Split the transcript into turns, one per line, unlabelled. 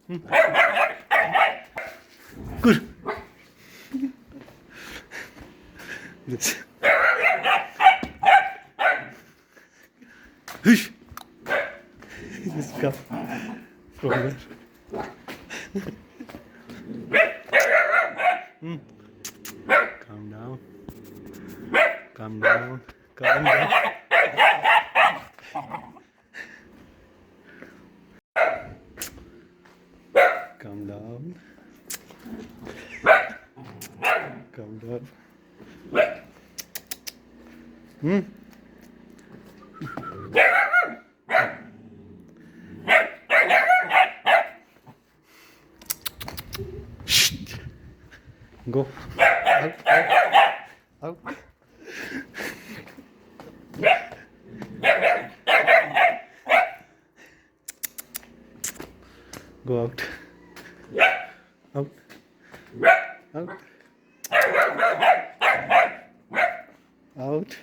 Good. This. Hush. Just come from there. Calm down. Calm down. Calm down. Calm down. Calm down. Shh. Go. Out. Out. Out. Go out. Out. Out. Out.